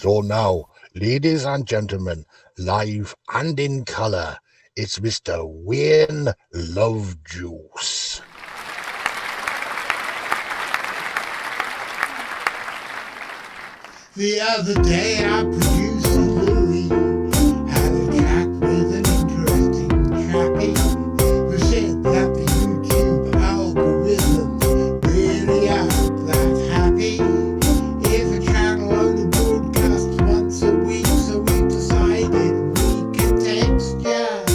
So now, ladies and gentlemen, live and in colour, it's Mr. Wayne Lovejuice. The other day our producer Louis had a chat with an interesting chappie who said that the YouTube algorithms really aren't that happy if a channel only broadcasts once a week, so we decided we can text ya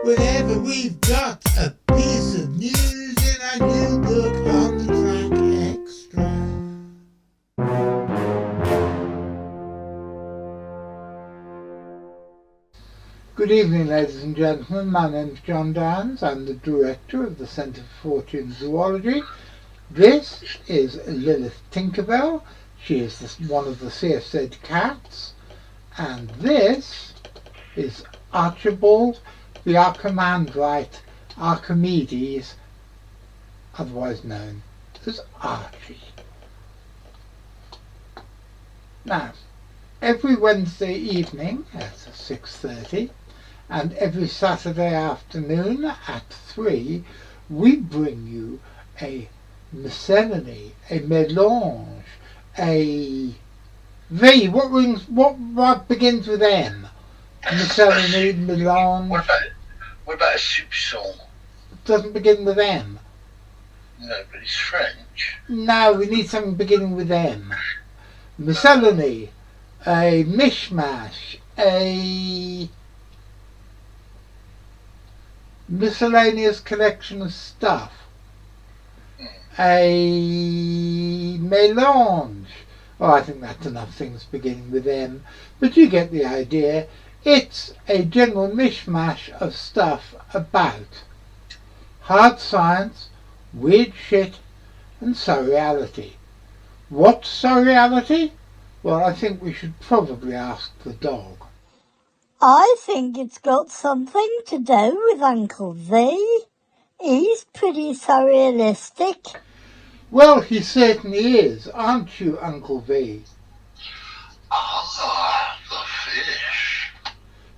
whenever we've got a piece of news in our new book on the track Xtra. Good evening, ladies and gentlemen. My name's John Downs. I'm the director of the Centre for Fortean Zoology. This is Lilith Tinkerbell. She is one of the CFZ cats. And this is Archibald, the Archimandrite Archimedes, otherwise known as Archie. Now, every Wednesday evening at 6:30 and every Saturday afternoon at 3, we bring you a miscellany, a mélange, a V. What begins with M? Miscellany, mélange. What about a soupçon? Doesn't begin with M. No, but it's French. No, we need something beginning with M. Miscellany, a mishmash, a miscellaneous collection of stuff, a mélange. Oh, I think that's enough things beginning with M, but you get the idea. It's a general mishmash of stuff about hard science, weird shit, and surreality. What's surreality? Well, I think we should probably ask the dog. I think it's got something to do with Uncle V. He's pretty surrealistic. Well, he certainly is, aren't you, Uncle V? Ah, the fish.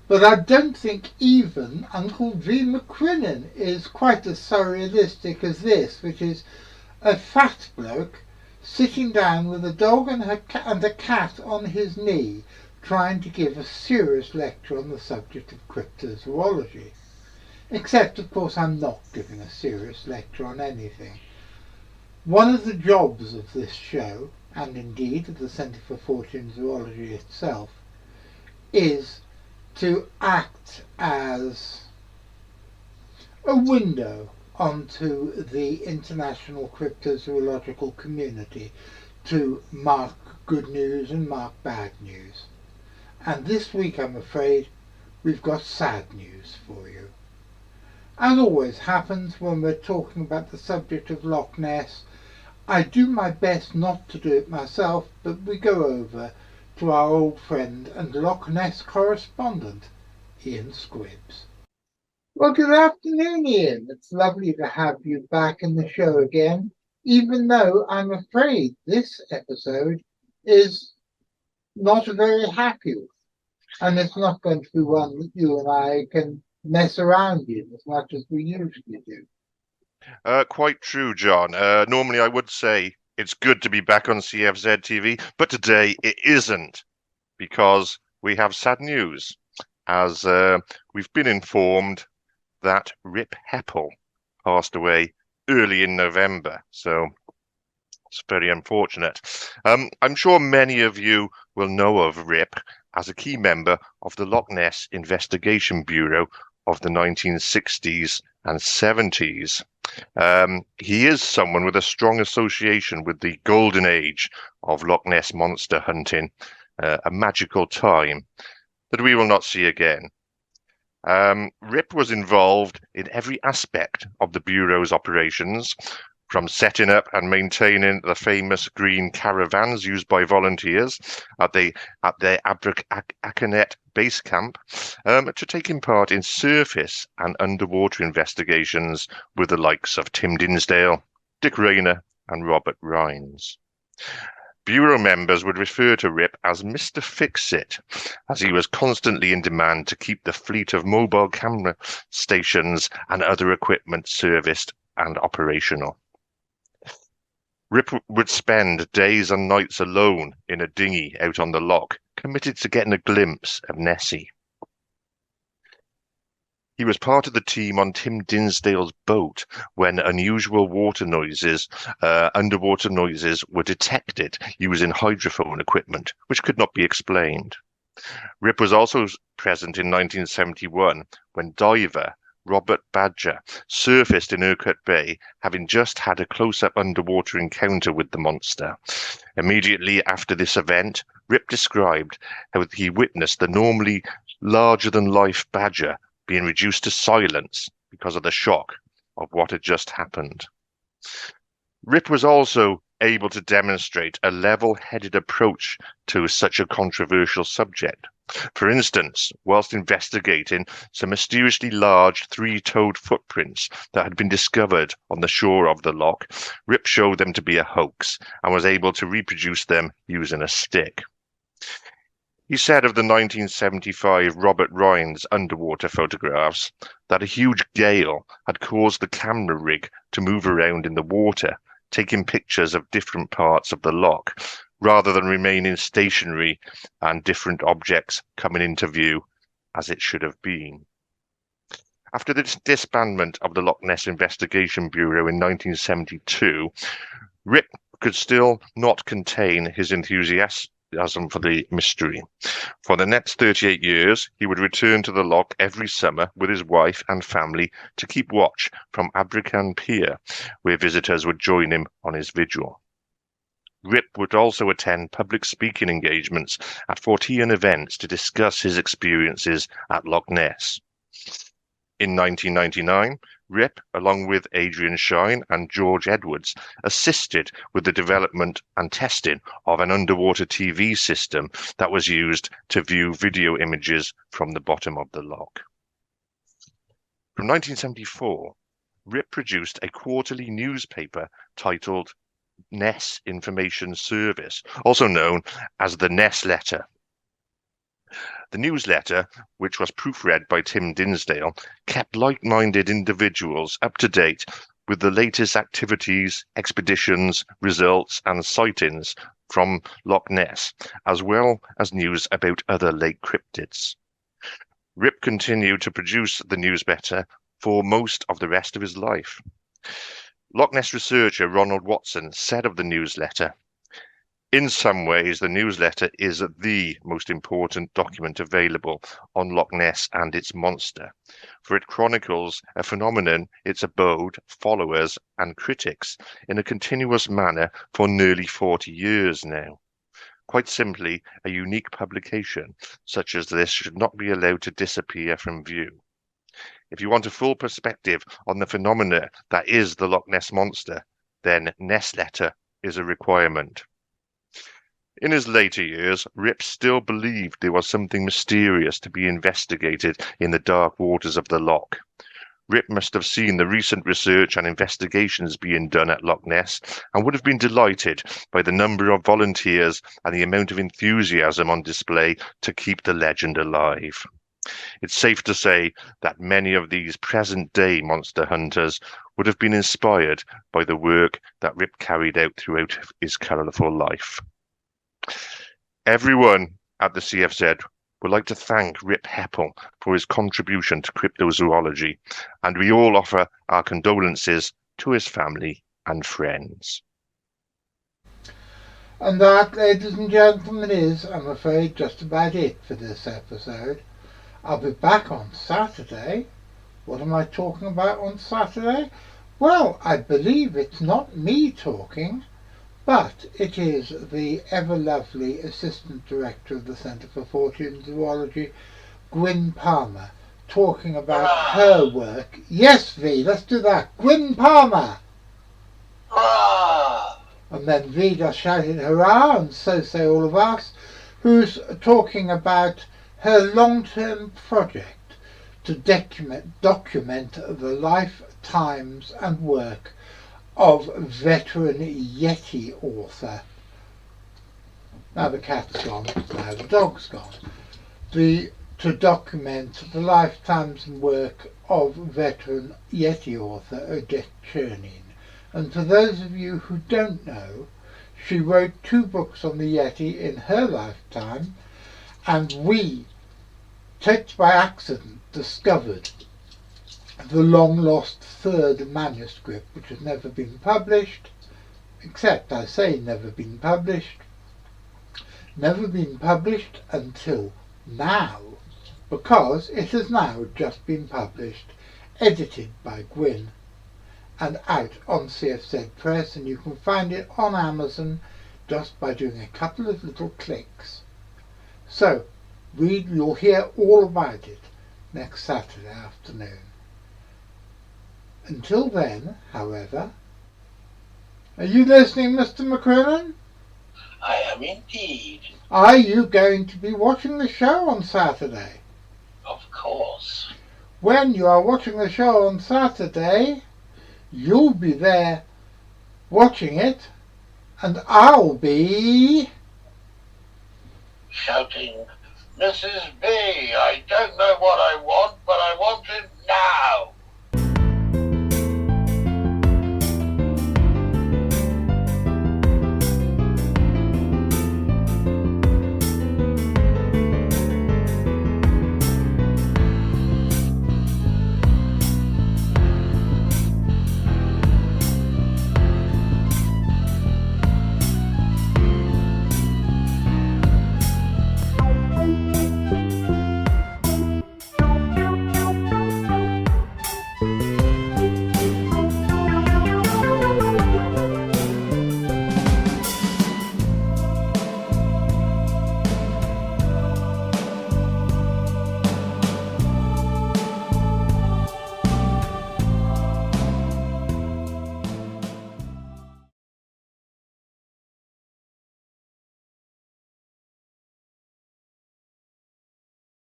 But I don't think even Uncle V. McCrinnan is quite as surrealistic as this, which is a fat bloke sitting down with a dog and a cat on his knee, trying to give a serious lecture on the subject of cryptozoology. Except, of course, I'm not giving a serious lecture on anything. One of the jobs of this show, and indeed of the Centre for Fortean Zoology itself, is to act as a window onto the international cryptozoological community, to mark good news and mark bad news. And this week, I'm afraid, we've got sad news for you. As always happens when we're talking about the subject of Loch Ness, I do my best not to do it myself, but we go over to our old friend and Loch Ness correspondent, Ian Squibbs. Well, good afternoon, Ian. It's lovely to have you back in the show again, even though I'm afraid this episode is not a very happy one. And it's not going to be one that you and I can mess around in as much as we usually do. Quite true, John. Normally I would say it's good to be back on CFZ TV, but today it isn't, because we have sad news, as we've been informed that R.I.P. Hepple passed away early in November. So it's very unfortunate. I'm sure many of you will know of R.I.P. as a key member of the Loch Ness Investigation Bureau of the 1960s and 70s. He is someone with a strong association with the golden age of Loch Ness monster hunting, a magical time that we will not see again. R.I.P. was involved in every aspect of the Bureau's operations, from setting up and maintaining the famous green caravans used by volunteers at their Abercanet base camp, to taking part in surface and underwater investigations with the likes of Tim Dinsdale, Dick Rayner and Robert Rhines. Bureau members would refer to Rip as Mr. Fix-It, as he was constantly in demand to keep the fleet of mobile camera stations and other equipment serviced and operational. Rip would spend days and nights alone in a dinghy out on the loch, committed to getting a glimpse of Nessie. He was part of the team on Tim Dinsdale's boat when unusual underwater noises were detected using hydrophone equipment, which could not be explained. Rip was also present in 1971 when diver Robert Badger surfaced in Urquhart Bay, having just had a close-up underwater encounter with the monster. Immediately after this event, Rip described how he witnessed the normally larger-than-life badger being reduced to silence because of the shock of what had just happened. Rip was also able to demonstrate a level-headed approach to such a controversial subject. For instance, whilst investigating some mysteriously large three-toed footprints that had been discovered on the shore of the loch, Rip showed them to be a hoax and was able to reproduce them using a stick. He said of the 1975 Robert Rhines underwater photographs that a huge gale had caused the camera rig to move around in the water, taking pictures of different parts of the loch, rather than remaining stationary and different objects coming into view as it should have been. After the disbandment of the Loch Ness Investigation Bureau in 1972, Rip could still not contain his enthusiasm for the mystery. For the next 38 years, he would return to the loch every summer with his wife and family to keep watch from Abercan Pier, where visitors would join him on his vigil. Rip would also attend public speaking engagements at Fortean events to discuss his experiences at Loch Ness. In 1999, Rip, along with Adrian Shine and George Edwards, assisted with the development and testing of an underwater TV system that was used to view video images from the bottom of the loch. From 1974, Rip produced a quarterly newspaper titled Ness Information Service, also known as the Ness Letter. The newsletter, which was proofread by Tim Dinsdale, kept like-minded individuals up to date with the latest activities, expeditions, results and sightings from Loch Ness, as well as news about other lake cryptids. Rip continued to produce the newsletter for most of the rest of his life. Loch Ness researcher Ronald Watson said of the newsletter, "In some ways, the newsletter is the most important document available on Loch Ness and its monster, for it chronicles a phenomenon, its abode, followers and critics in a continuous manner for nearly 40 years now. Quite simply, a unique publication such as this should not be allowed to disappear from view. If you want a full perspective on the phenomena that is the Loch Ness Monster, then Ness Letter is a requirement." In his later years, Rip still believed there was something mysterious to be investigated in the dark waters of the loch. Rip must have seen the recent research and investigations being done at Loch Ness and would have been delighted by the number of volunteers and the amount of enthusiasm on display to keep the legend alive. It's safe to say that many of these present-day monster hunters would have been inspired by the work that Rip carried out throughout his colourful life. Everyone at the CFZ would like to thank Rip Hepple for his contribution to cryptozoology, and we all offer our condolences to his family and friends. And that, ladies and gentlemen, is, I'm afraid, just about it for this episode. I'll be back on Saturday. What am I talking about on Saturday? Well, I believe it's not me talking, but it is the ever-lovely Assistant Director of the Centre for Fortean Zoology, Gwen Palmer, talking about her work. Yes, V, let's do that. Gwen Palmer! And then V just shouted hurrah, and so say all of us, who's talking about her long-term project to document the life, times and work of veteran Yeti author Now the cat's gone, now the dog's gone. To document the lifetimes and work of veteran Yeti author Odette Chernin. And for those of you who don't know, she wrote 2 books on the Yeti in her lifetime, and we, touched by accident, discovered the long-lost 3rd manuscript, which has never been published, except, I say, never been published until now, because it has now just been published, edited by Gwen, and out on CFZ Press, and you can find it on Amazon just by doing a couple of little clicks. So, you'll hear all about it next Saturday afternoon. Until then, however, are you listening, Mr. McCrinnan? I am indeed. Are you going to be watching the show on Saturday? Of course. When you are watching the show on Saturday, you'll be there watching it, and I'll be shouting, Mrs. B, I don't know what I want, but I want it now.